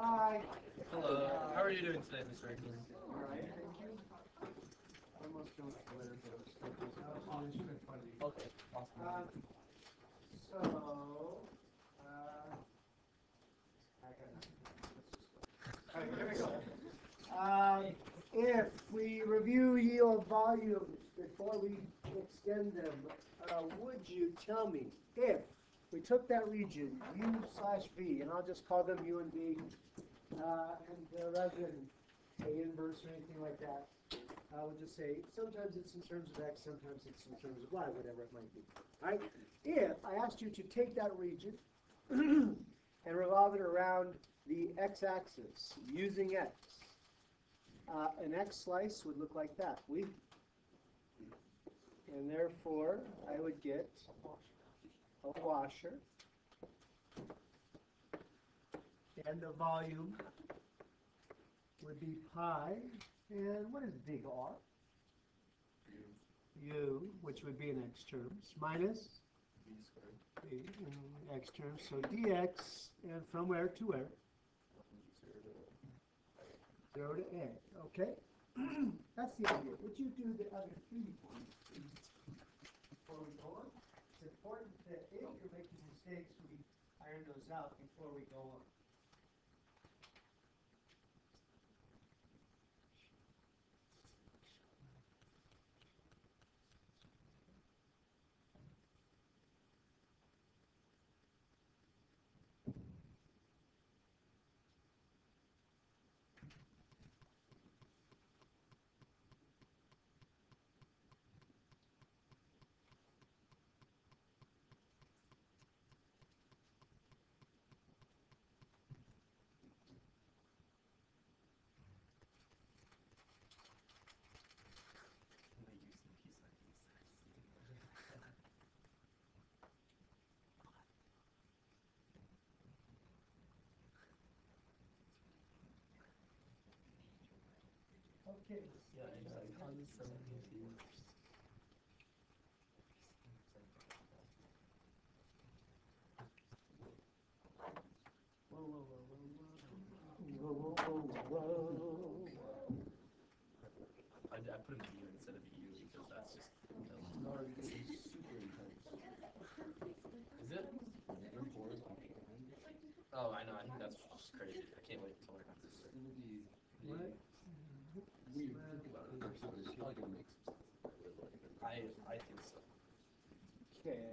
Hi. Hello. How are you doing today, Mr. Aiken? All right, thank you. Almost done with the letter, but I'm still doing some in front of you. Okay, awesome. So, I got nothing. Let's just go. All right, here we go. If we review yield volumes before we extend them, would you tell me if we took that region, U/V, and I'll just call them U and V, and rather than A inverse or anything like that, I would just say sometimes it's in terms of X, sometimes it's in terms of Y, whatever it might be. All right? If I asked you to take that region and revolve it around the x-axis using X, an X slice would look like that. And therefore, I would get a washer, and the volume would be pi, and what is big R? U, which would be in X terms, minus B in X terms, so dx, and from where to where? 0 to A, okay? That's the idea. Would you do the other 3 points before we go on? It's important that if you're making mistakes, we iron those out before we go on. Okay. Yeah, exactly. Whoa, whoa, whoa, whoa, whoa, whoa, whoa, whoa. I put an U instead of a U because that's just. No, you're getting super intense. Is it? Your four is optional. Oh, I know. I think that's just crazy. I can't wait until we're done. It's gonna be What? when you think about it, there's probably gonna make some sense. I think so. Okay.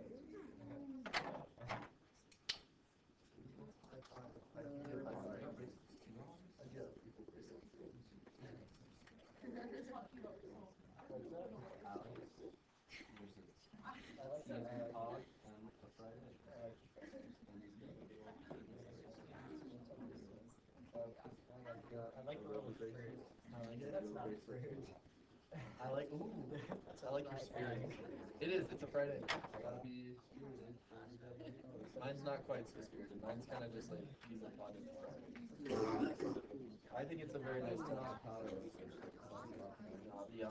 I like the little fruit. I like it. That's not fruit. I like your spirit. It is. It's a Friday. Gotta be spirited. Mine's not quite so spirited. Mine's kind of just like he's a fun. I think it's a very nice touch.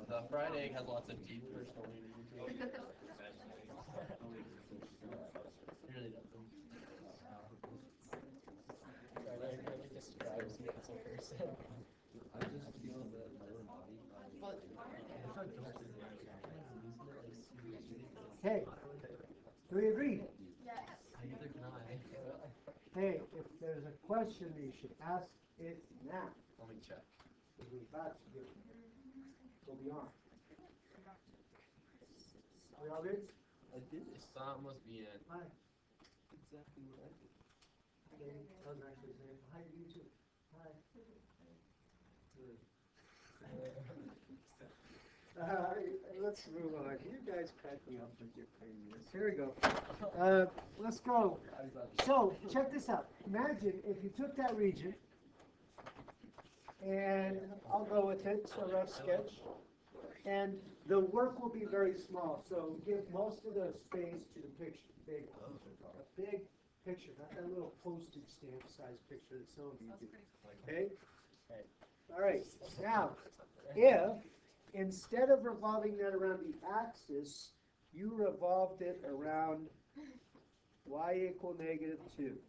The fried egg has lots of deep personal meaning to it. It really doesn't. Fried egg really describes me as a person. I just feel that your body. But Okay. Do we agree? neither can I. Hey, if there's a question, you should ask it now. Let me check. Because we're about to go beyond. Are we all good? I did. Estamos bien. Hi. Exactly what I did. Okay. I was actually saying hi to you too. Hi. Good. Let's move on. You guys crack me up with your craziness. Here we go. Let's go. So, check this out. Imagine if you took that region, and I'll go with it, so rough sketch, and the work will be very small, so give most of the space to the picture. A big picture, not that little postage stamp size picture that some of you do. Okay? All right. Now, if instead of revolving that around the axis, you revolved it around y equal -2.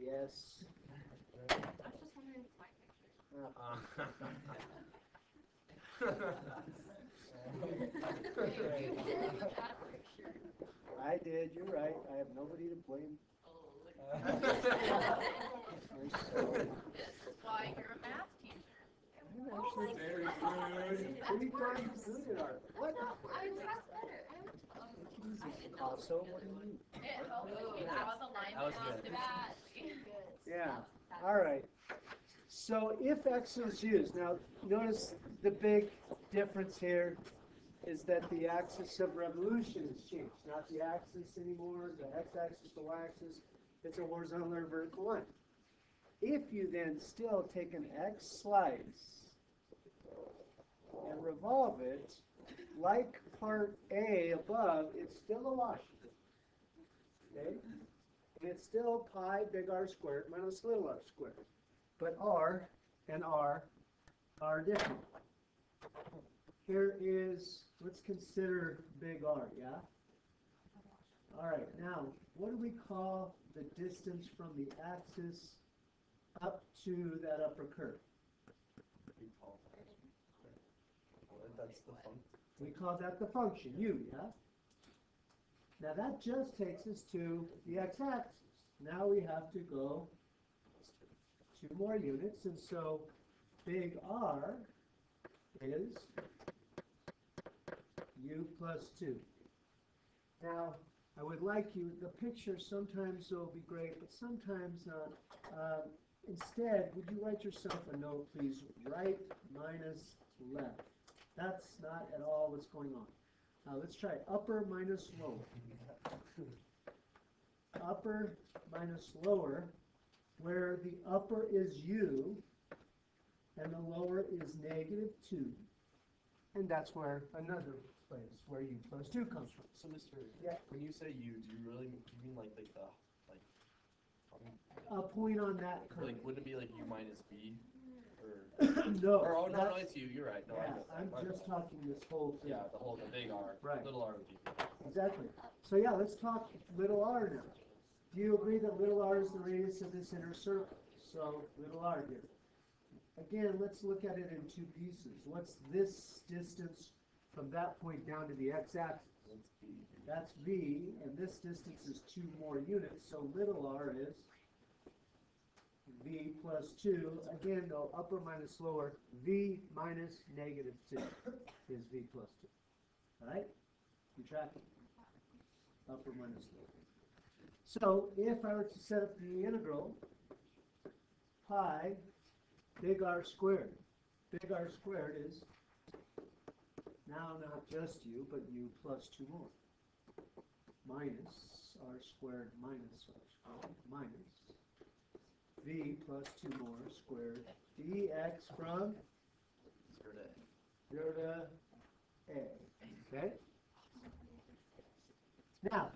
Yes. I was just wondering if my picture. You did that picture. I did, you're right. I have nobody to blame. Oh, So, this is why you're a math teacher. I'm actually Very rude. pretty darn good at art. What? I was better. Easy, Picasso, what do you mean? It helps if you draw the line That was off good. badly. Yeah, all right. So if X is used, now notice the big difference here is that the axis of revolution has changed. Not the axis anymore, the x-axis, the y-axis. It's a horizontal or vertical line. If you then still take an X slice and revolve it, like part A above, it's still a wash. Okay? And it's still pi big R squared minus little r squared. But R and R are different. Here is, let's consider big R, yeah? All right, now, what do we call the distance from the axis up to that upper curve? That's the fun. We call that the function, u, yeah? Now that just takes us to the x-axis. Now we have to go 2 more units, and so big R is u plus 2. Now, I would like you, the picture sometimes will be great, but sometimes not. Instead, would you write yourself a note, please? Right minus left. That's not at all what's going on. Now let's try upper minus lower. Upper minus lower, where the upper is u and the lower is -2. And that's where another place where u plus 2 comes from. So, Mr. Yeah. When you say you, do you really mean like the A point on that curve. like wouldn't it be like u minus b or No. or oh no that's- it's you. You're right. No, I yeah, get that. I'm My just bad. talking this whole thing. Yeah, the big R, Right. little r would be. Exactly. So yeah, let's talk little r now. Do you agree that little r is the radius of this inner circle? So little r here. Again, let's look at it in 2 pieces. What's this distance from that point down to the x-axis? That's b. That's v, and this distance is 2 more units, so little r is v plus 2. Again, though, upper minus lower, v minus -2 is v plus 2. All right? You tracking? Upper minus lower. So if I were to set up the integral, pi big R squared. Big R squared is now not just u, but u plus 2 more. Minus R squared minus R squared minus v plus 2 more squared dx from 0 to a. Okay? Now,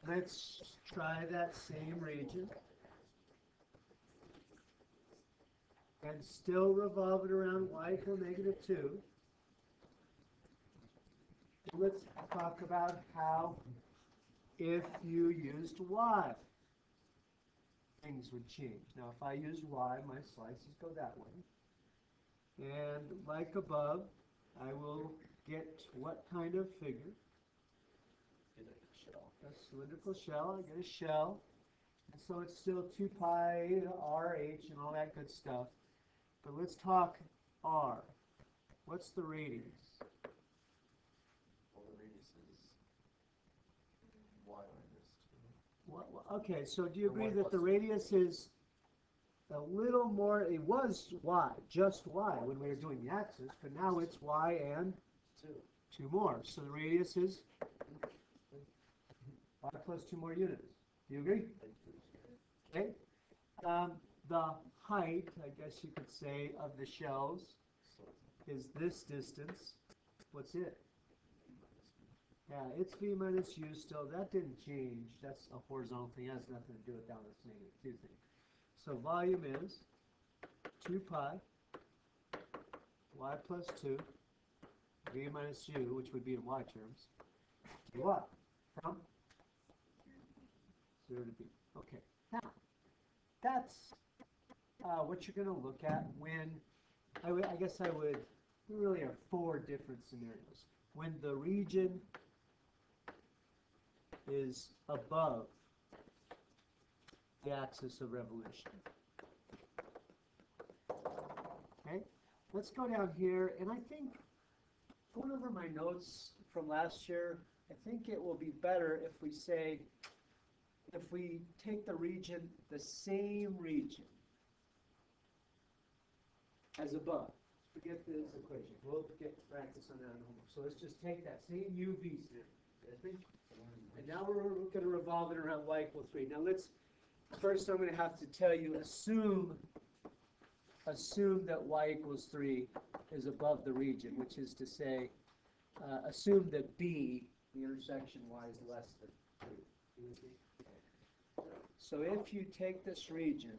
let's try that same region and still revolve it around y equal -2. Let's talk about how, if you used y, things would change. Now, if I use y, my slices go that way. And like above, I will get what kind of figure? Get a shell. A cylindrical shell. I get a shell. And so it's still 2 pi RH and all that good stuff. But let's talk r. What's the radius? Well, the radius is y minus 2. Okay, so do you Or agree y that the plus. radius is a little more, it was y, just y when we were doing the axis, but now it's y and 2 more. So the radius is y plus 2 more units. Do you agree? Okay. The height, I guess you could say, of the shells is this distance. What's it? Yeah, it's v minus u still. That didn't change. That's a horizontal thing. It has nothing to do with down this -2 thing. So volume is 2 pi y plus 2 v minus u, which would be in y terms, dy from 0 to b. Okay. Now, that's what you're going to look at when, I guess I would, we really have four different scenarios. When the region is above the axis of revolution. Okay, let's go down here, and I think, going over my notes from last year, I think it will be better if we say, if we take the region, the same region as above. Forget this equation. We'll get practice on that in homework. So let's just take that same UV scenario. And now we're going to revolve it around y equals 3. Now let's, first I'm going to have to tell you, assume that y equals 3 is above the region, which is to say, assume that B, the intersection y, is less than 3. So if you take this region,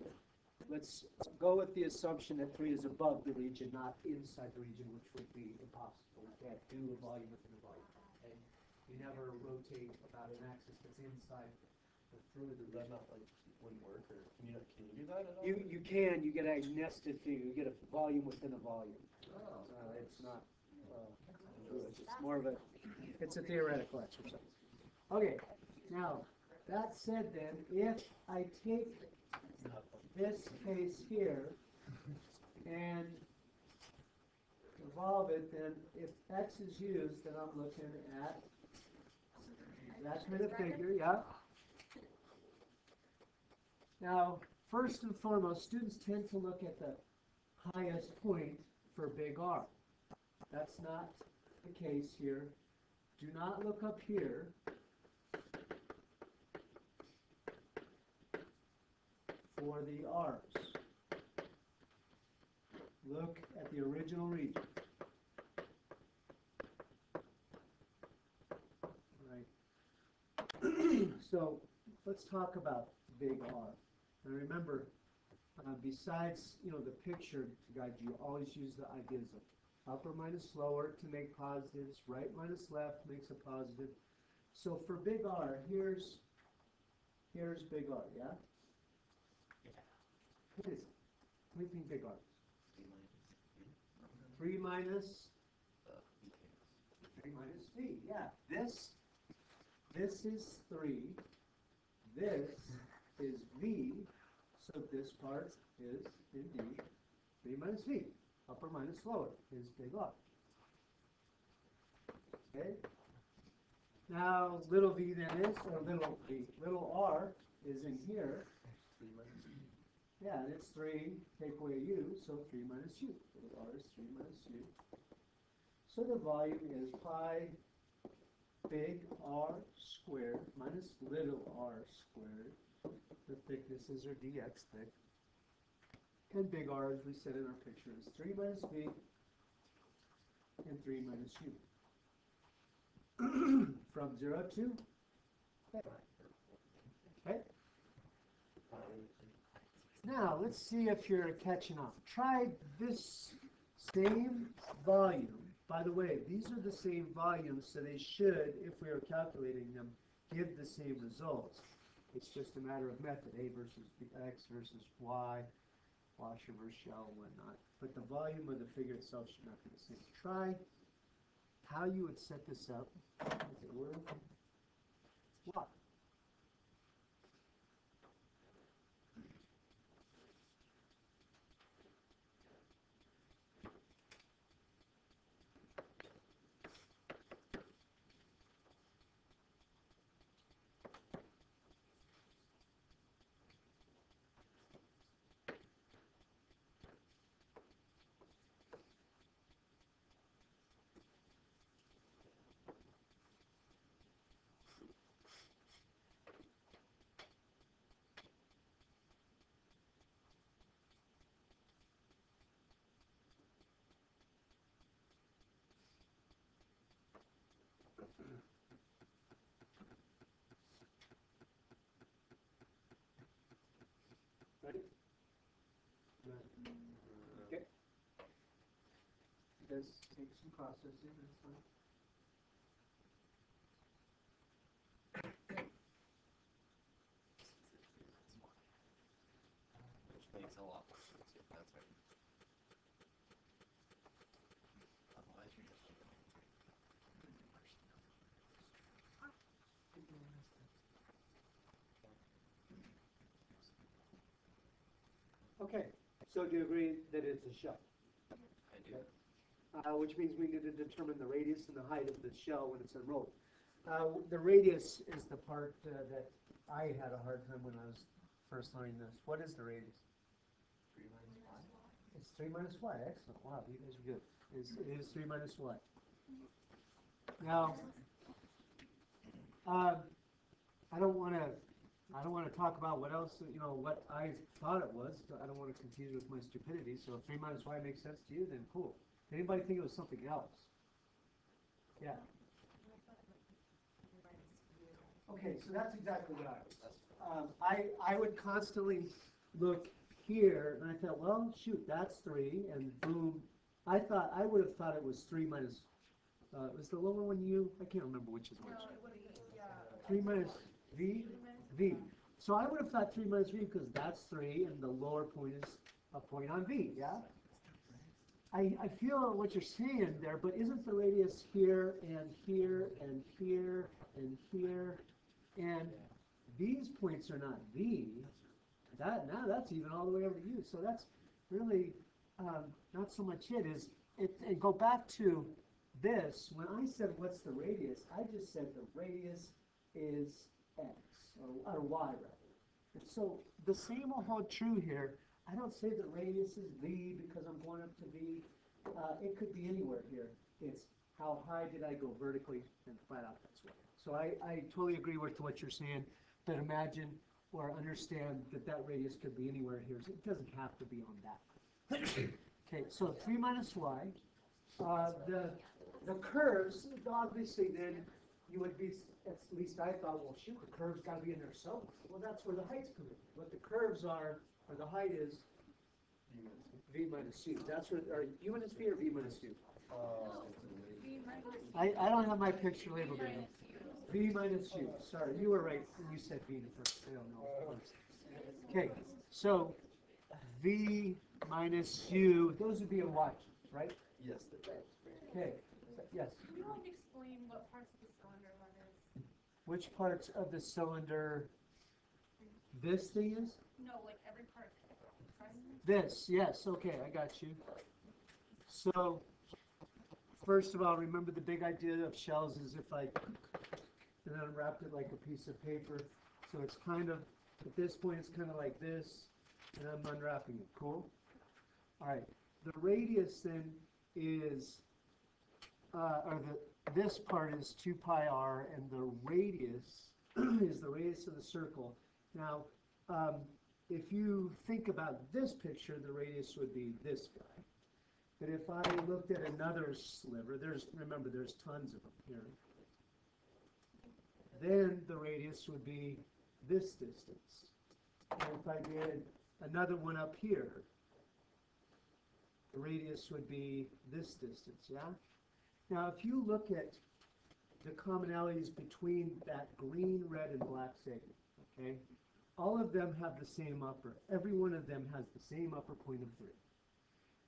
let's go with the assumption that 3 is above the region, not inside the region, which would be impossible. We can't do a volume within a volume. Okay? You never rotate about an axis that's inside or through the Does that region. not like wouldn't work, or can you do that at all? You can, you get a nested figure, you get a volume within a volume. It's not, it's more of a, it's a theoretical exercise. Okay, now, that said then, if I take this case here and revolve it, then if x is used, then I'm looking at that kind of figure, yeah. Now, first and foremost, students tend to look at the highest point for big R. That's not the case here. Do not look up here. For the R's. Look at the original region. Right. So let's talk about big R. And remember, besides the picture to guide you, always use the ideas of upper minus lower to make positives, right minus left makes a positive. So for big R, here's big R, yeah? What is it? What do you think big R is? 3 minus V. Yeah. This is 3. This is V. So this part is indeed 3 minus V. Upper minus lower is big R. Okay. Now little v then is, or little r is in here. Yeah, and it's 3, take away u, so 3 minus u. Little r is 3 minus u. So the volume is pi big R squared minus little r squared. The thicknesses are dx thick. And big R, as we said in our picture, is 3 minus v and 3 minus u. From 0 to okay. Now, let's see if you're catching up. Try this same volume. By the way, these are the same volumes, so they should, if we are calculating them, give the same results. It's just a matter of method, A versus X versus Y, washer versus shell, and whatnot. But the volume of the figure itself should not be the same. Try how you would set this up. Is it word? What? Ready? Okay. It does take some processing, that's fine. makes a lot more sense, yeah, that's right. Otherwise, you're just. Okay, so do you agree that it's a shell? I do. Which means we need to determine the radius and the height of the shell when it's unrolled. The radius is the part that I had a hard time when I was first learning this. What is the radius? 3 minus y. It's 3 minus y. Excellent. Wow, you guys are good. It is 3 minus y. Now, I don't want to talk about what else, what I thought it was. I don't want to confuse it with my stupidity. So if 3 minus y makes sense to you, then cool. Did anybody think it was something else? Yeah. Okay, so that's exactly what I would constantly look here, and I thought, well, shoot, that's 3, and boom. I would have thought it was 3 minus, it was the lower one I can't remember which is which. 3 minus v? V. So I would have thought 3 minus v because that's 3, and the lower point is a point on v, yeah? I feel what you're saying there, but isn't the radius here, and here, and here, and here? And these points are not V. Now that's even all the way over to U. So that's really not so much it is. And go back to this. When I said what's the radius, I just said the radius is X, or Y rather. And so the same will hold true here. I don't say the radius is V because I'm going up to V. It could be anywhere here. It's how high did I go vertically and flat out that's way. So I totally agree with what you're saying, but imagine or understand that radius could be anywhere here. So it doesn't have to be on that. Okay, so 3 minus y. The curves, obviously then you would be, at least I thought, well shoot, the curve's got to be in there somewhere. Well, that's where the heights come in. What the curves are, or the height is, v minus u. That's what, or u minus v or v minus u? I don't have my picture labeled in. V minus u. Sorry, you were right when you said v the first. I don't know. Okay, so v minus u, those would be in y, right? Yes. Okay, yes. Can you explain what parts of the cylinder that is? Which parts of the cylinder this thing is? No, like every part. This, yes, okay, I got you. So, first of all, remember the big idea of shells is if I unwrapped it like a piece of paper. So it's kind of, at this point, it's kind of like this, and I'm unwrapping it. Cool? All right. The radius then is, this part is 2 pi r, and the radius is the radius of the circle. Now, if you think about this picture, the radius would be this guy. But if I looked at another sliver, remember there's tons of them here. Then the radius would be this distance. And if I did another one up here, the radius would be this distance, yeah? Now if you look at the commonalities between that green, red, and black segment, okay? All of them have the same upper. Every one of them has the same upper point of 3.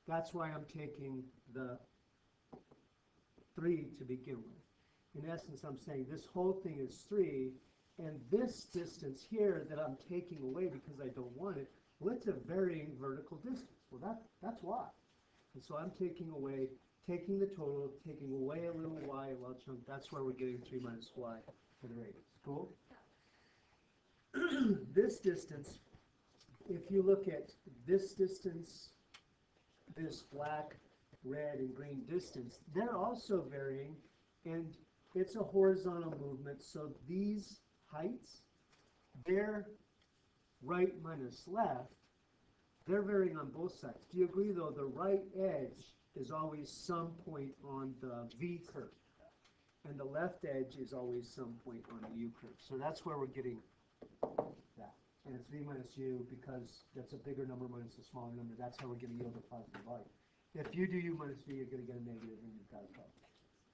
That's why I'm taking the 3 to begin with. In essence, I'm saying this whole thing is 3, and this distance here that I'm taking away because I don't want it, well, it's a varying vertical distance. Well, that's why. And so I'm taking the total, taking away a little y, a little chunk. That's where we're getting 3 minus y for the radius. Cool? This distance, if you look at this distance, this black, red, and green distance, they're also varying, and it's a horizontal movement, so these heights, they're right minus left, they're varying on both sides. Do you agree, though, the right edge is always some point on the V curve, and the left edge is always some point on the U curve. So that's where we're getting that. And it's V minus U because that's a bigger number minus a smaller number. That's how we're going to yield a positive value. If you do U minus V, you're going to get a negative, and you've got a problem.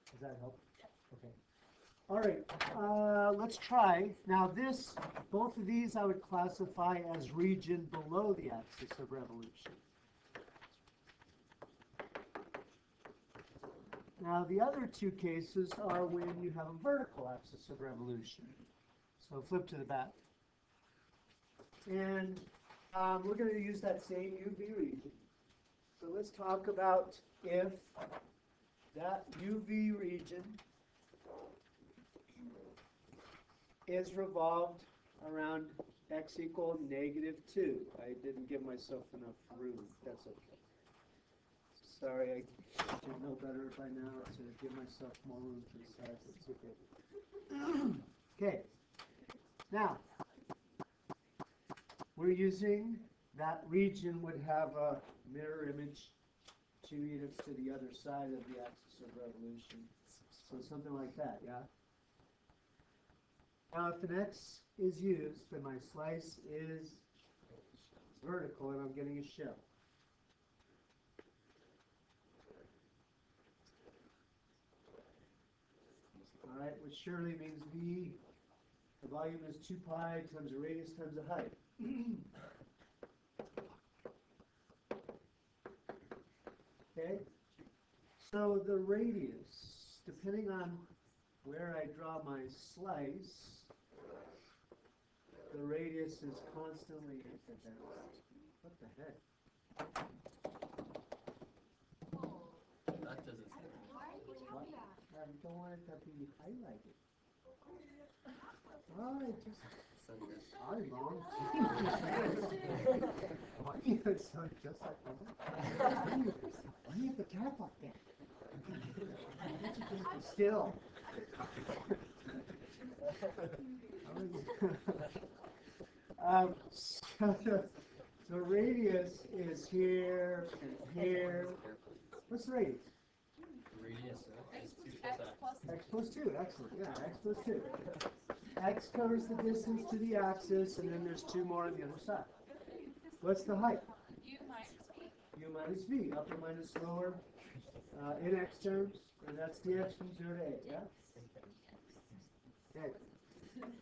Does that help? Okay. All right, let's try. Now this, both of these I would classify as region below the axis of revolution. Now the other two cases are when you have a vertical axis of revolution. So flip to the back. And we're going to use that same UV region. So let's talk about if that UV region is revolved around x equal -2. I didn't give myself enough room. That's okay. Sorry, I should know better by now to give myself more room to the side. It's okay. Okay. Now, we're using that region would have a mirror image 2 units to the other side of the axis of revolution. So something like that, yeah? Now, if an X is used, then my slice is vertical and I'm getting a shell. All right, which surely means V, the volume is 2 pi times the radius times the height. Okay, so the radius, depending on where I draw my slice, the radius is constantly, what the heck? That doesn't seem Why are you doing that? I don't want it to be highlighted. Oh, it just, so good. sorry, Mom. Why do you sound just like Mom? Why do you have the cap like that? Still. So radius is here and here. What's the radius? Radius is 2 plus x. X plus 2, excellent. Yeah, x plus 2. X covers the distance to the axis, and then there's 2 more on the other side. What's the height? U minus V. U minus V, upper minus lower, in x terms, and that's dx from 0 to a, yeah? Okay.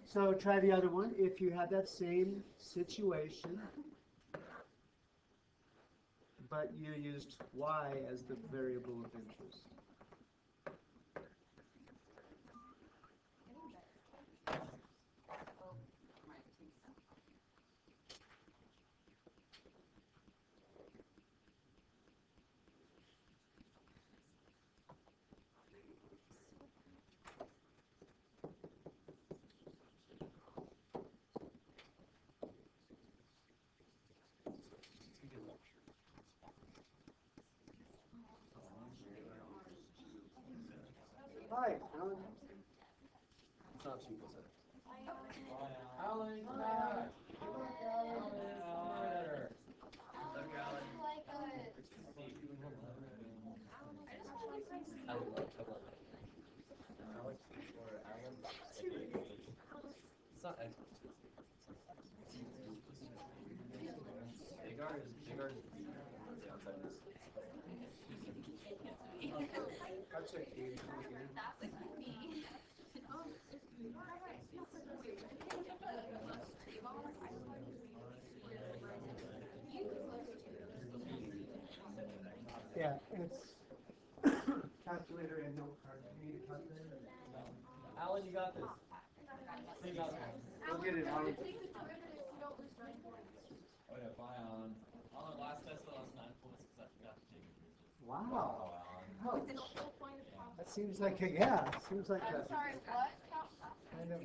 So try the other one. If you had that same situation, but you used y as the variable of interest. Hi, Alan. It's not 2 plus x. Alan, come back. Alex or Alan? It's not x plus 2. Big R is B on the outside of this. That's okay. Yeah, it's calculator and note card. You need a calculator? Alan, you got this. You got this. Go get it, Alan. Oh yeah, bye, Alan. On the last test, I lost 9 points because I forgot to take it. Wow. Alan. Ouch. That seems like a, yeah, it seems like a Sorry, what? kind of a,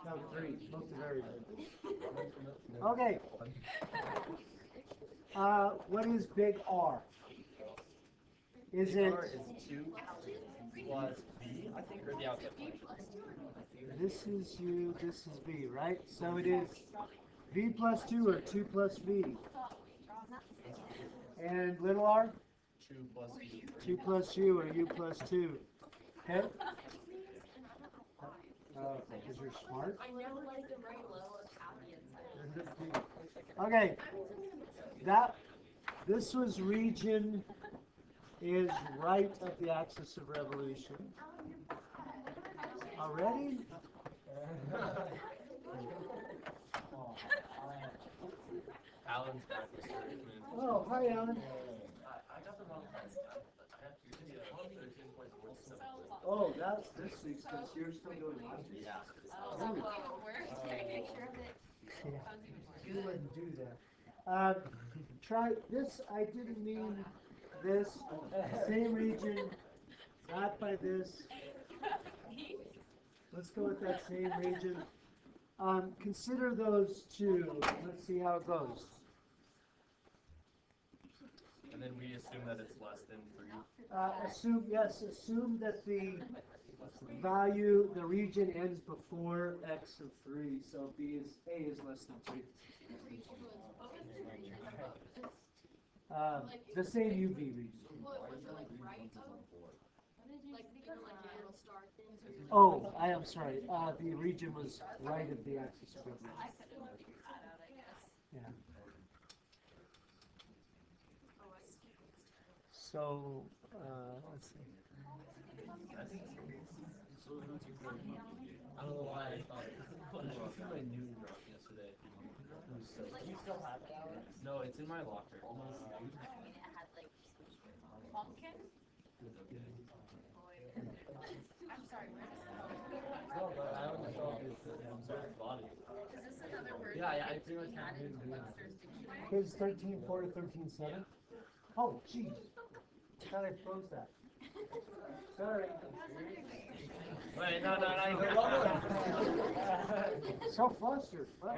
no, 3, most of very good. Okay. What is big R? Is Big it, R is 2 plus B, I think, or the outside function. this is U, this is V, right? So it is V plus 2 or 2 plus V. And little r? 2 plus B. 2 plus U or U plus 2. Okay? Because you're smart. I never liked the very low of happy inside. Okay. This was region is right at the axis of revolution. Already? Alan's back this week. Oh, hi, Alan. I got the wrong time. I have to see 13.47. Oh, that's this week's, because you're still doing last week. Yeah. Oh, that was even worse. Can I make sure of it? Yeah. That was even worse. You wouldn't do that. Try this. I didn't mean this. Same region, not by this. Let's go with that same region. Consider those two. Let's see how it goes. And then we assume that it's less than 3. Assume that the value, the region ends before x of 3. So A is less than 3. The same UV region. Oh, I am sorry. The region was right of the axis of revolution. I could have figured that out, I guess. Yeah. Oh, I see. So, let's see. I don't know why I thought I knew yesterday. Do you still have it, Alex? No, it's in my locker. I mean, it had like pumpkin. I'm sorry, where is it? No, but I don't know if it's body. Is this another word? Yeah, I that pretty much we have added it. to Webster's dictionary? Here's 13.4 to 13.7. Oh, jeez. Thought I froze that. Sorry. Wait, no, So flustered. Well,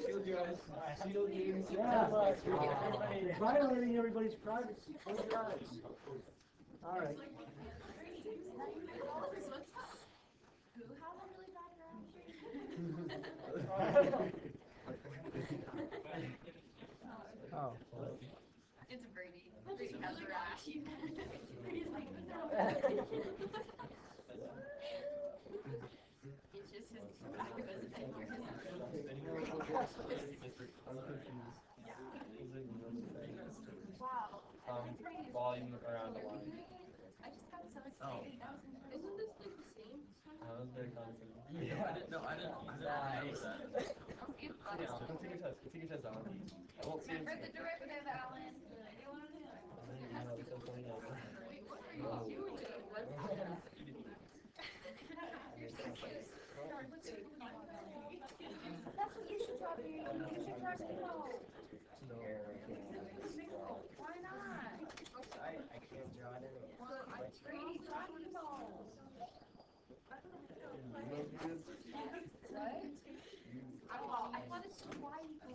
Shield your eyes. Shield games. yeah. You're violating everybody's privacy. Close your eyes. All right. Who has a really bad reaction? Oh. It's Brady. Brady has a rash. Brady's like, no. It's just his tobacco is Wow. Volume around the line. I just got so excited. Isn't this like the same? I was very confident. Yeah, I didn't know that. Okay, fun. Yeah, come take a test. Come take a test, Alan. I won't see Remember it. the directive, Alan. Anyone? Wait, what are you doing? You're so cute. That's what you should try doing. You should try Nemo. Why not? I can't draw it anyway. Brady, try Nemo. What? I wanted to see why you go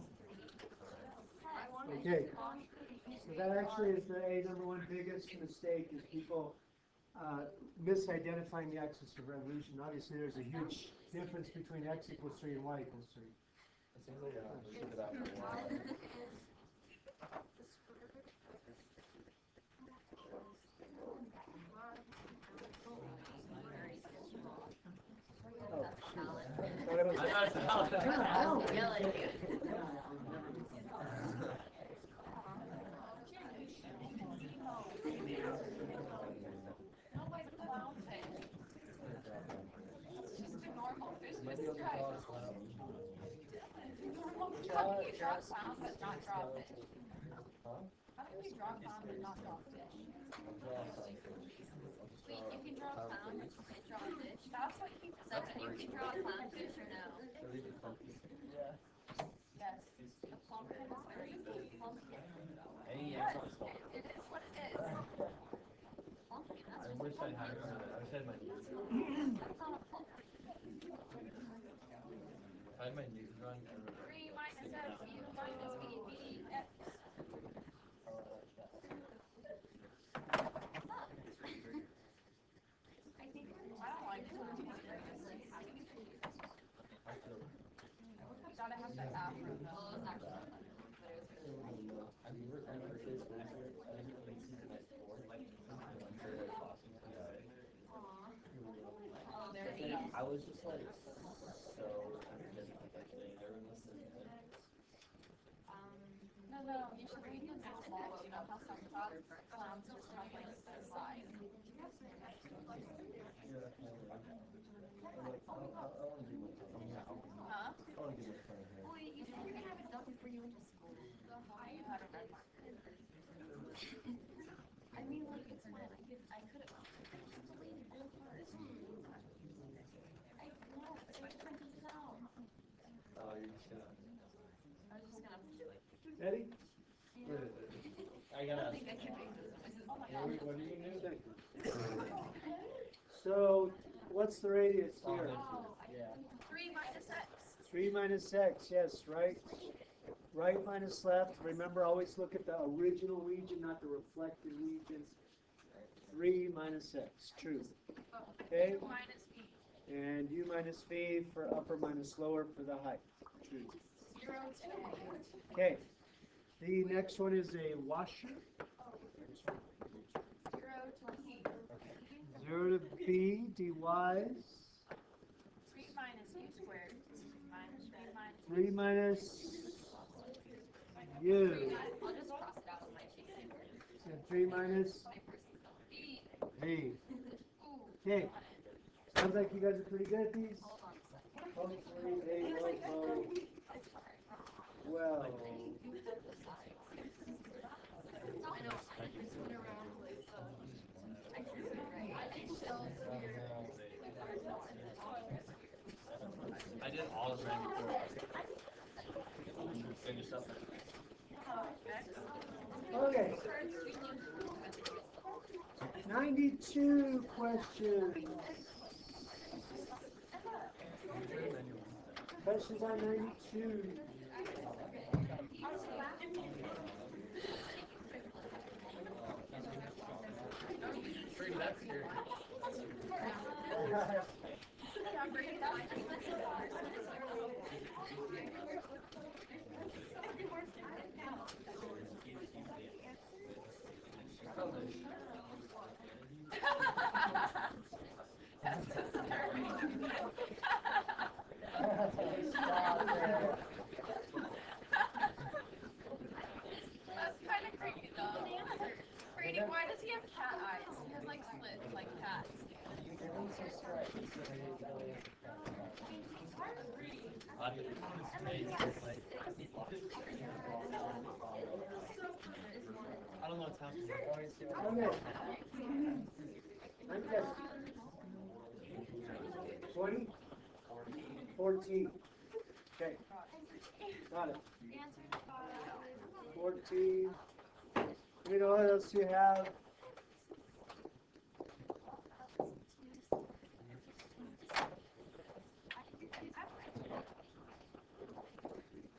3. Okay. So that actually is the number one biggest mistake is people misidentifying the axis of revolution. Obviously, there's a huge difference between x equals 3 and y equals 3. It seems like we should get out for a while. Oh, shoot. I thought it was Alan. I was yelling at you. No, like a clownfish. It's just a normal fish with stripes. How can you draw clown but not draw fish? How can you draw clown but not draw fish? Wait, you can draw clown but you can't draw fish? That's what he said. You can draw clownfish or no? Yes. The pumpkin is very pumpkin. Hey, What? It is what it is. Pumpkin, that's I just wish a I had pumpkin. I wish I had my knees. That's not a pumpkin. If I had my knees drawing, I would 3 minus f, u minus b, b, x. I think, I don't like it. I gotta have the afro though. Well, it was actually not funny, but it was really funny. I mean, we're kind of like this. I think it makes it nice for like Oh, there he is. I was just like so energetic with that thing. Everyone was so good. No, you should read the next wall. You know how some clowns just have like the side. Huh? Well, you said you're gonna have it done before you went to school. So how do you have it done? I mean, like, it's fine. I could have. I just deleted both parts. I know, but I printed it out. Oh, you're just gonna. I was just gonna do it. Ready? I I gotta. don't think I can make this. Oh my What god. are you gonna do? So, what's the radius Oh, here? yeah. 3 minus x. 3 minus x, yes, right? Right minus left. Remember, always look at the original region, not the reflected region. 3 minus x, true. Okay? 2 minus b. And u minus v for upper minus lower for the height. True. 0 to Okay. The next one is a washer. 0 to b. 0 to b, dy's. 3 minus u squared. Minus 3 minus 3 minus u. I'll just cross it out with my sheet. And 3 minus B. v. Ooh. Okay. Sounds like you guys are pretty good at these. Hold on a second. Hopefully they will go well. I know. I just went around like I can see right. It's still I did all of 94. Finish up. Okay. 92 questions. Questions on 92. That's scary. Stop it. That's kind of creepy though. Brady, why does he have cat eyes? He has like slits like cats. I don't know what's happening. Okay. I'm guessing. 20? 14. Okay. Got it. 14. You know what else you have?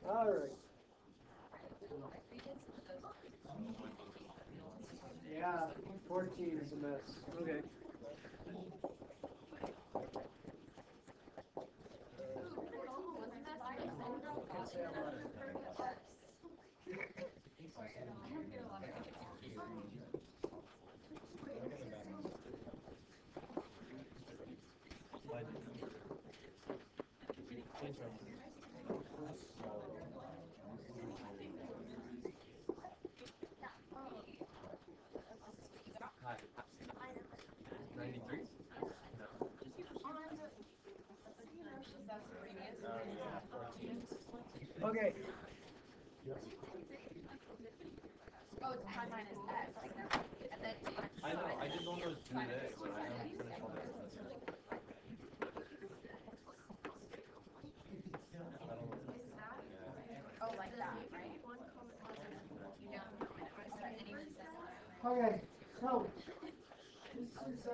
All right. Yeah, 14 is a mess. Okay. Hi. 93? Okay. Oh, it's pi minus x. And then I know, I did one of those do this, but I haven't finished all the rest. oh, like that, right? Yeah. And he just says Okay. So, this is,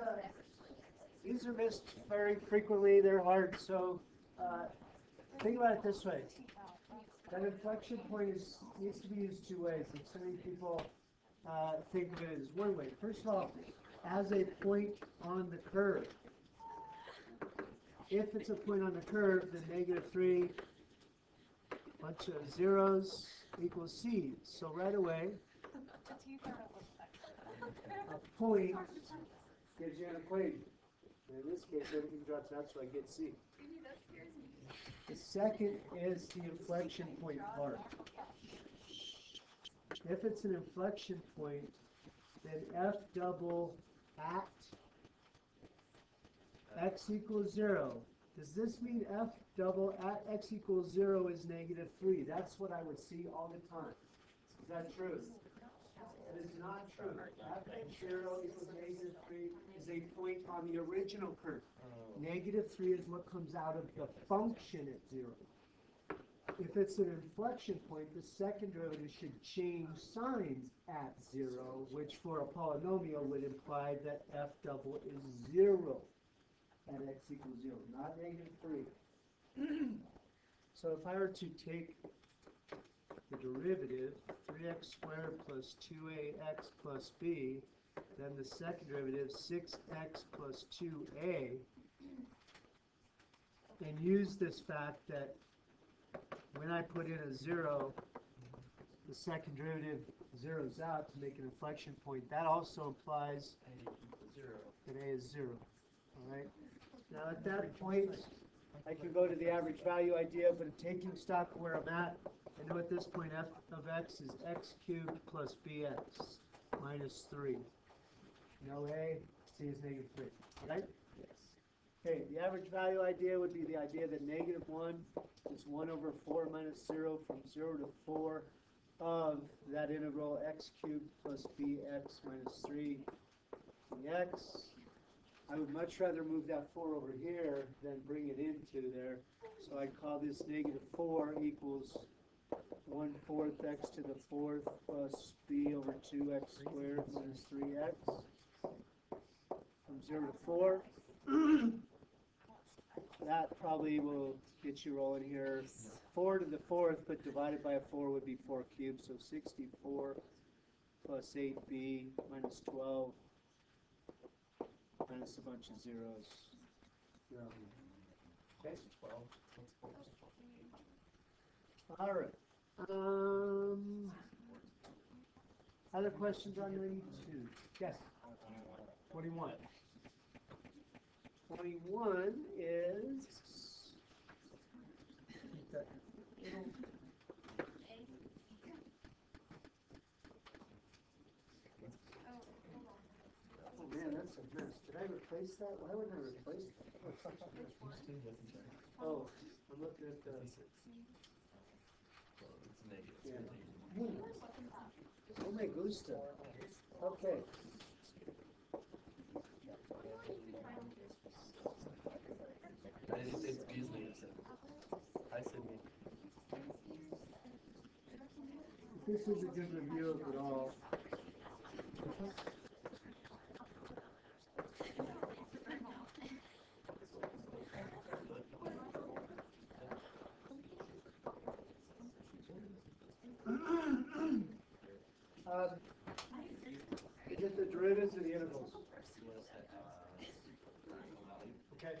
these are missed very frequently. They're hard. So, think about it this way. That inflection point needs to be used two ways. And so many people think of it as one way. First of all, as a point on the curve. If it's a point on the curve, then -3, bunch of zeros equals c. So right away, a point gives you an equation. And in this case, everything drops out, so I get c. The second is the inflection point part. If it's an inflection point, then f double at x equals 0. Does this mean f double at x equals 0 is -3? That's what I would see all the time. Is that true? It is not true. F at 0 equals -3 is a point on the original curve. -3 is what comes out of the function at 0. If it's an inflection point, the second derivative should change signs at 0, which for a polynomial would imply that f double is 0 at x equals 0, not -3. So if I were to take the derivative, 3x squared plus 2ax plus b, then the second derivative, 6x plus 2a, and use this fact that when I put in a 0, the second derivative zeroes out to make an inflection point. That also implies that a is 0. All right. Now at that point, I can go to the average value idea, but taking stock of where I'm at, I know at this point f of x is x cubed plus bx minus 3. No a, c is -3. Right? Okay, the average value idea would be the idea that -1 is 1 over 4 minus 0 from 0 to 4 of that integral x cubed plus bx minus 3 dx. I would much rather move that 4 over here than bring it into there. So I'd call this -4 equals 1/4 x to the 4th plus b over 2x squared minus 3x. From 0 to 4. That probably will get you rolling here. 4 to the 4th, but divided by a 4 would be 4 cubed, so 64 plus 8b minus 12 minus a bunch of zeros. Okay. All right. Other questions on 92? Yes. 21. 21 is oh man, that's a mess. Did I replace that? Why wouldn't I replace that? Oh, I'm looking at the yeah. Oh my gusta. Okay. It's Beasley. I said me. This is a good review of it all. Is it the derivatives or the intervals? Okay.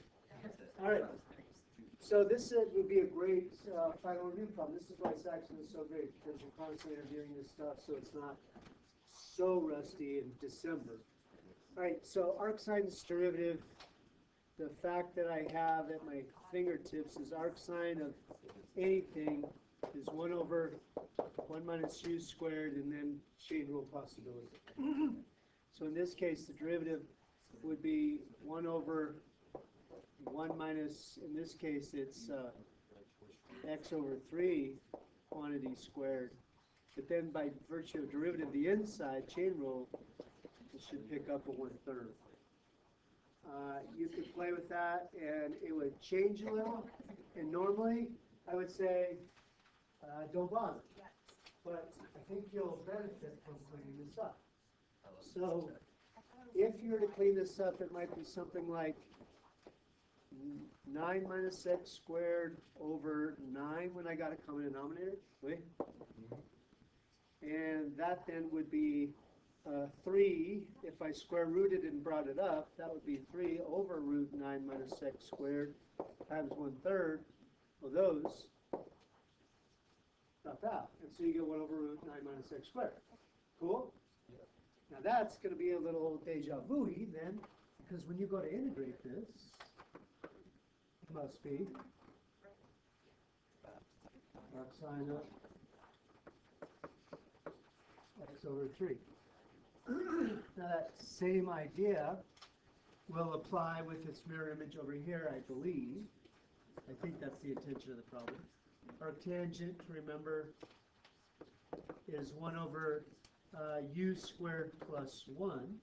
All right. So this would be a great final review problem. This is why Saxon is so great, because you're constantly reviewing this stuff, so it's not so rusty in December. All right. So arc sine's derivative. The fact that I have at my fingertips is arc sine of anything is 1 over 1 minus u squared, and then chain rule possibility. So in this case, the derivative would be 1 over 1 minus, in this case, it's x over 3 quantity squared. But then by virtue of derivative, the inside chain rule, it should pick up a 1/3. You could play with that, and it would change a little. And normally, I would say, don't bother. But I think you'll benefit from cleaning this up. So if you were to clean this up, it might be something like 9 minus x squared over 9 when I got a common denominator. Wait. And that then would be 3. If I square rooted and brought it up, that would be 3 over root 9 minus x squared times 1/3 of those. Drop out. And so you get 1 over root 9 minus x squared. Cool? Now that's going to be a little deja vu-y then, because when you go to integrate this, it must be arc sine of x over 3. Now that same idea will apply with its mirror image over here, I believe. I think that's the intention of the problem. Arctangent, remember, is 1 over u squared plus 1.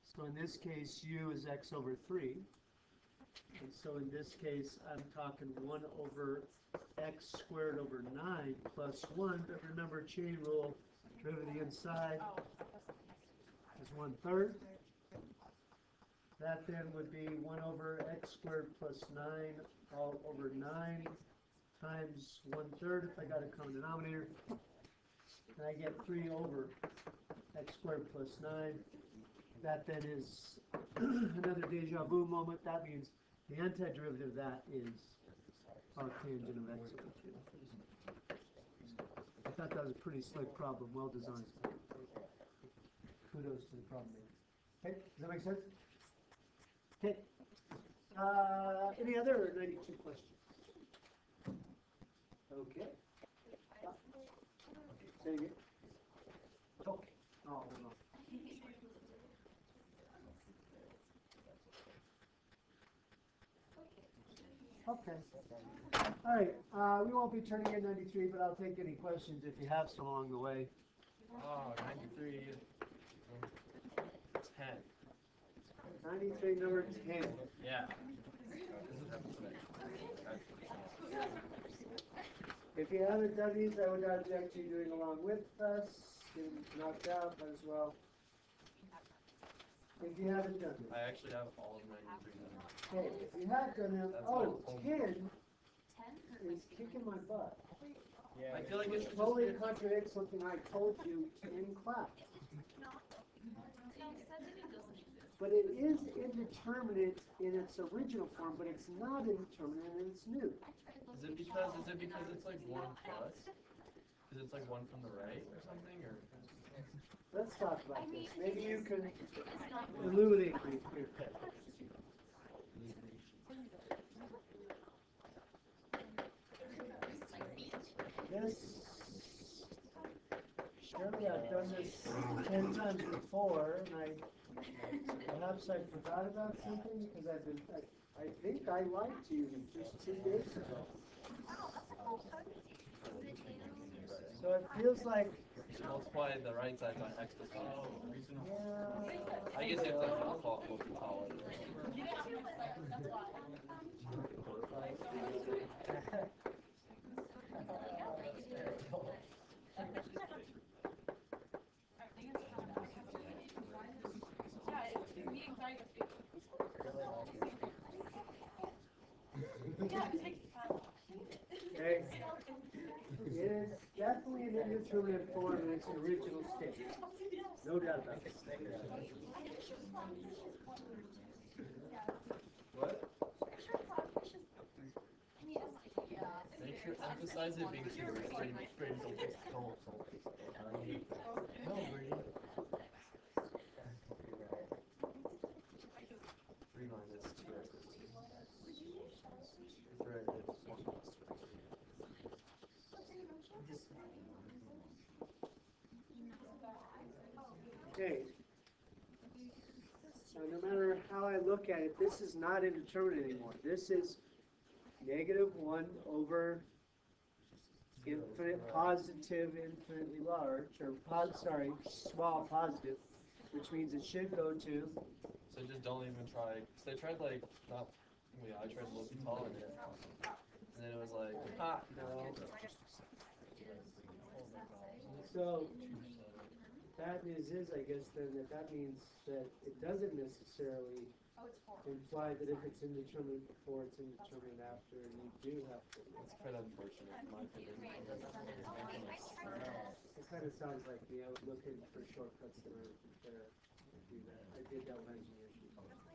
So in this case, u is x over 3. And so in this case, I'm talking 1 over x squared over 9 plus 1. But remember, chain rule, derivative of the inside is 1/3. That then would be 1 over x squared plus 9 all over 9 times 1/3 if I got a common denominator. And I get 3 over x squared plus 9. That then is another deja vu moment. That means the antiderivative of that is arctangent of x over 2. I thought that was a pretty slick problem, well designed. Kudos to the problem maker. Okay, does that make sense? Okay. Any other 92 questions? Okay. Say again. Okay. Oh, hold on. Okay. All right. We won't be turning in 93, but I'll take any questions if you have some along the way. Oh, 93. 10. 93, number 10. Yeah. If you haven't done these, I would not object to you doing along with us. Getting knocked out, might as well. If you haven't done them. I actually have all of 93 done. Okay, if you have done them, That's oh, my 10 is kicking my butt. I feel like it Which should totally just be. contradicts something I told you in class. But it is indeterminate in its original form, but it's not indeterminate in its new. Is it because it's like 1 plus? Because it's like 1 from the right or something, or? Let's talk about this. Maybe you can illuminate me here. This, surely I've done this 10 times before, and perhaps I forgot about something because I think I lied to you just 2 days ago. So it feels like, Multiply the right side by x plus 1. yeah. I guess you have to multiply it. Okay. It is definitely an indeterminate form in its original state. No doubt about it. What? Make sure emphasize it being true. No, Brady. 3 minus 2x plus 2. It's right. It's 1 plus 2x. Okay. So no matter how I look at it, this is not indeterminate anymore. This is -1 over infinite positive, infinitely large, or small positive, which means it should go to. So just don't even try. Cause I tried like not. Yeah, I tried L'Hopital in it, and then it was like, ha, no. So that is, I guess, then that means that it doesn't necessarily imply that if it's indeterminate before, it's indeterminate after, and you do have to. It's kind of unfortunate, in my opinion. It kind of sounds like me. I was looking for shortcuts that are there to do that. I did that when I was in engineering.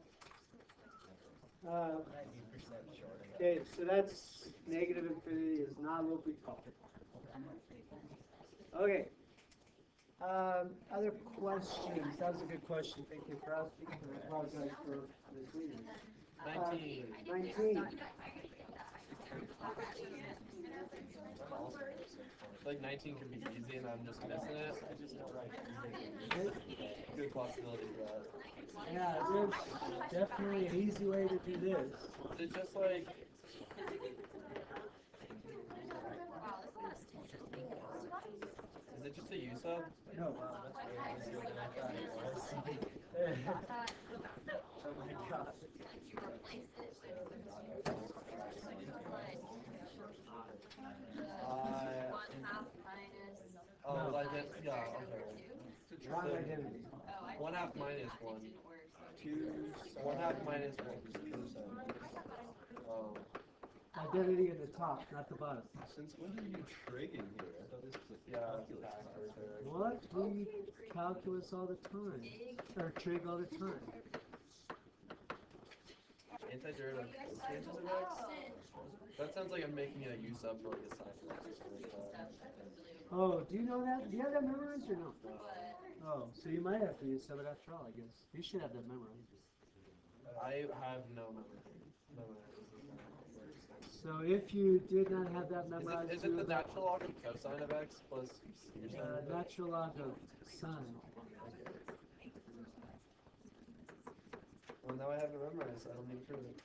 Okay, so that's negative infinity is not what we call it. Okay. Other questions? That was a good question. Thank you for asking. I apologize for misleading. 19. 19. Like like 19 could be easy and I'm just missing it. Good possibility for that. Yeah, there's definitely an easy way to do this. It's just like, is it just a use up? No. Oh my god. Oh, like that, yeah, okay. Wrong identity. 1/2 minus 1. 1/2 minus 1. Identity at the top, not the bottom. Since when are you trigging here? I thought this was a Yeah, calculus. What? We calculus all the time. Or trig all the time. Antiderivative changes of x? That sounds like I'm making a use up for like a sine x or something like that. Oh, do you know that? Do you have that memorized or no? Oh, so you might have to use some of that after all, I guess. You should have that memorized. I have no memory. So if you did not have that memorized, Is it the natural log of cosine of x plus your sine of x? natural log of sine. Well, now I have it memorized, so I don't need to prove it.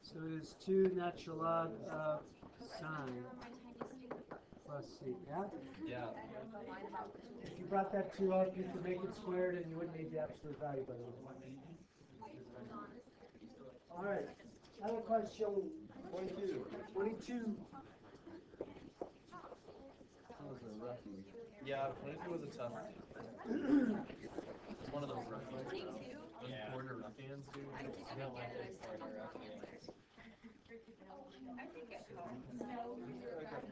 So it is 2 natural log of sine plus c. Yeah? Yeah. If you brought that 2 up, you could make it squared and you wouldn't need the absolute value, by the way. Alright, another question. 22. 22. That was a roughie. Yeah, 22 was a tough. It's one of those ruffians, you know? Those border ruffians, dude. I don't like those border ruffians.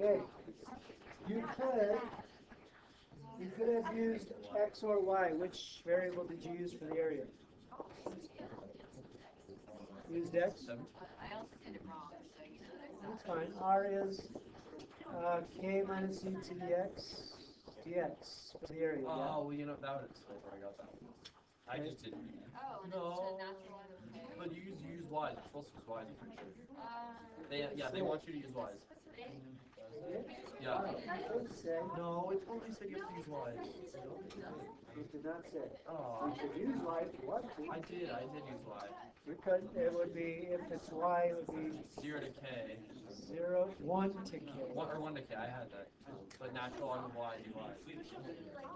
Okay. You could have used x or y. Which variable did you use for the area? Used x? That's fine. R is k minus e to the x dx for the area. Oh, Yeah? well, you know, that would explain where I got that one. I just didn't. No. But you use y's. You're supposed to use y's, I'm pretty sure. They want you to use y's. Yeah. No, it totally said you have to use y's. It did not say. Oh. You could use y if you want to. I did use y. You could. It would be, if it's y, it would be 0 to k. 1 to k. 1 to k, I had that too. But natural log of y dy.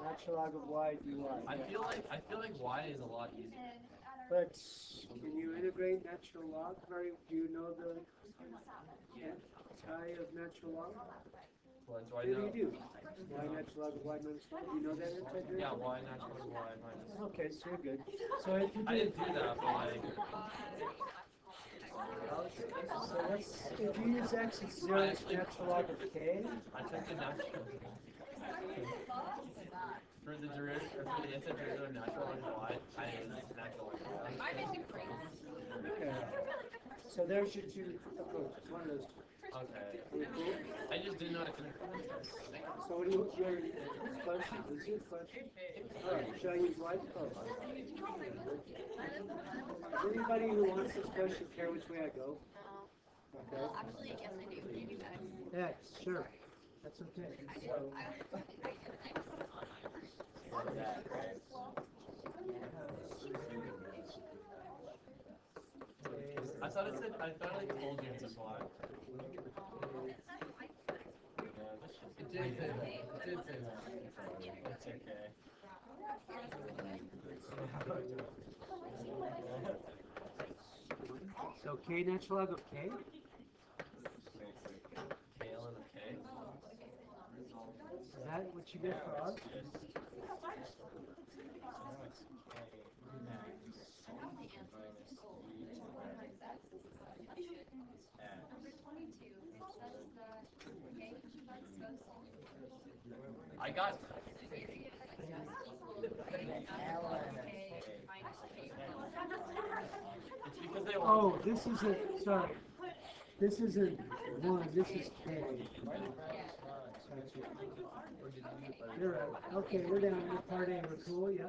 Natural log of y dy. I feel like y is a lot easier. But can you integrate natural log? Do you know the chi of natural log? What do I Maybe know? you do. Y natural log of y minus 1. Do you know that integration? Yeah, y natural log of y minus. Okay, so you're good. So if you I didn't do that, but like. So if you use x, it's 0 natural log of k. I took the natural. For the derivative, for the antiderivative of natural log of y, I did natural log of y. Okay. So there's your two approaches. One of those two. Okay. I just didn't know how to connect them. So what do you, your question? Is your question? Alright, should I use y? Oh. Does anybody who wants this question care which way I go? Okay. Actually, yes, I do. X, sure. That's okay. So, I thought it told you to why. It did say that. It did say that. It's okay. so k natural log of k? Kale and a K. Is that what you get for r? I got. It's because they want. Oh, this isn't, sorry. This isn't 1, this is k. You're right. Okay, we're down to part A. We're cool, yeah?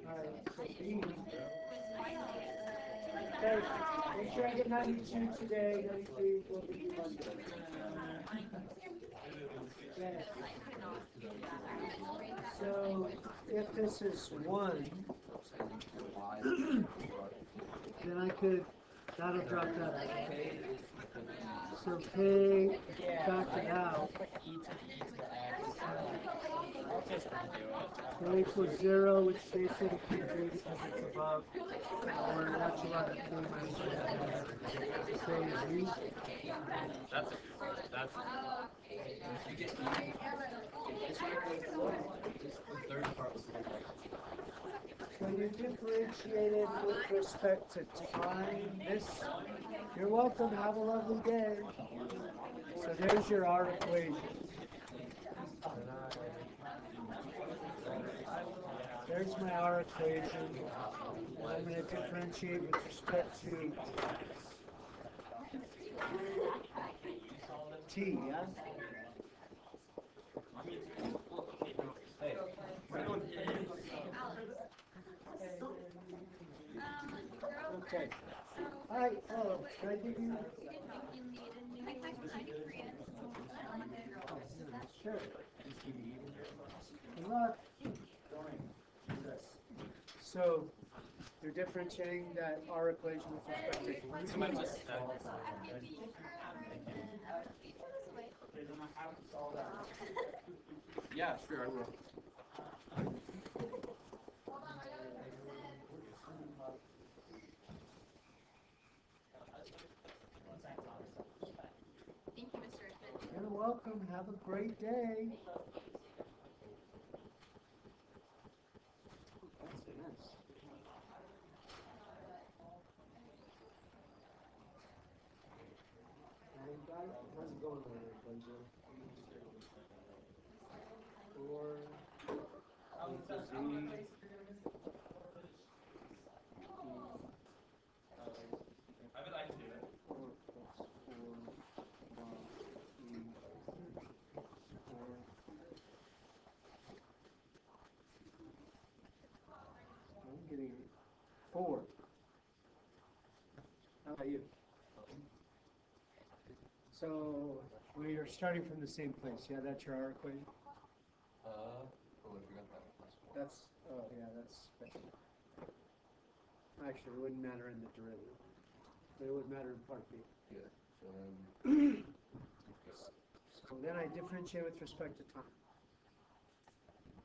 Alright, so B. Okay, make sure I get 92 today, 93 will be Monday. Okay. So, if this is 1, then I could, that'll drop that. So K, factor out. K equals 0, which stays for the P3 because it's above. Or natural log of K minus 1. Say Z. That's that's If you get E, it's right there at the line. Just the third part was the right. So you differentiated with respect to time. This, you're welcome. Have a lovely day. So there's your R equation. There's my R equation. And I'm going to differentiate with respect to T, yeah? hey. Okay. Hi. Oh, can I give you? Sure. Good luck. So you're differentiating that R equation with respect to Somebody T. just yeah, sure, I will. Thank you, Mr. Richmond. You're welcome. Have a great day. How's it going there, Benjamin? 4, Z. I would like to do it. 4 plus 4, E, 4. I'm getting 4. How about you? So we are starting from the same place. Yeah, that's your R equation. Oh, I forgot that last one. That's that's special. Actually, it wouldn't matter in the derivative, but it would matter in part B. Yeah. So then I differentiate with respect to time,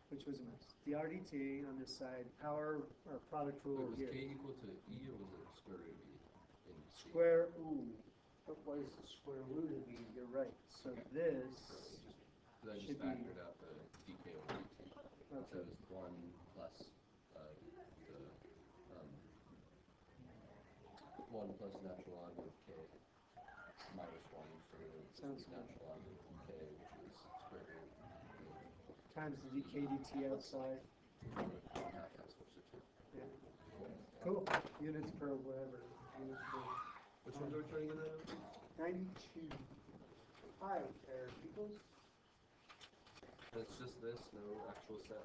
which was a mess. The RDT on this side, power or product rule Was here. K equal to E or was it square root of E? In C? Square, what was the square root of E? You're right. So this So I just should be, factored out the dk over dt. So okay, it's 1 plus the 1 plus natural log of K minus 1 square root of Sounds good. natural log of K, which is square root times the dk dt outside. of 1 half times 4 6. Yeah. Cool. Units per whatever. Units per Which ones are we turning in now? 92. Hi, there, people. It's just this, no actual set.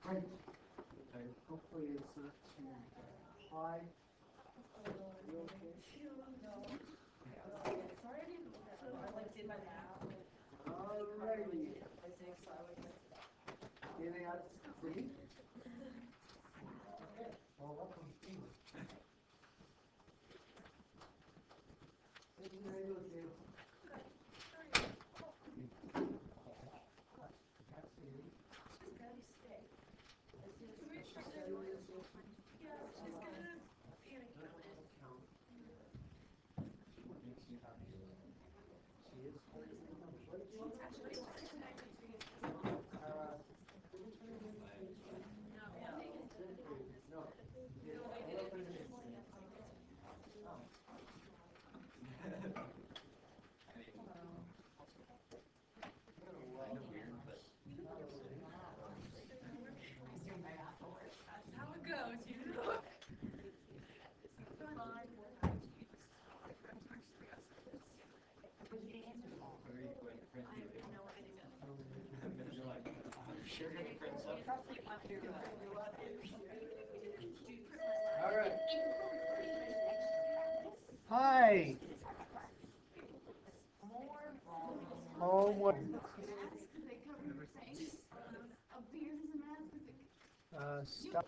Right. Okay. Hopefully it's not too high. You okay? Alrighty. Anything else for me? Well, welcome. Kind of weird, but Hey. Homework. Stop.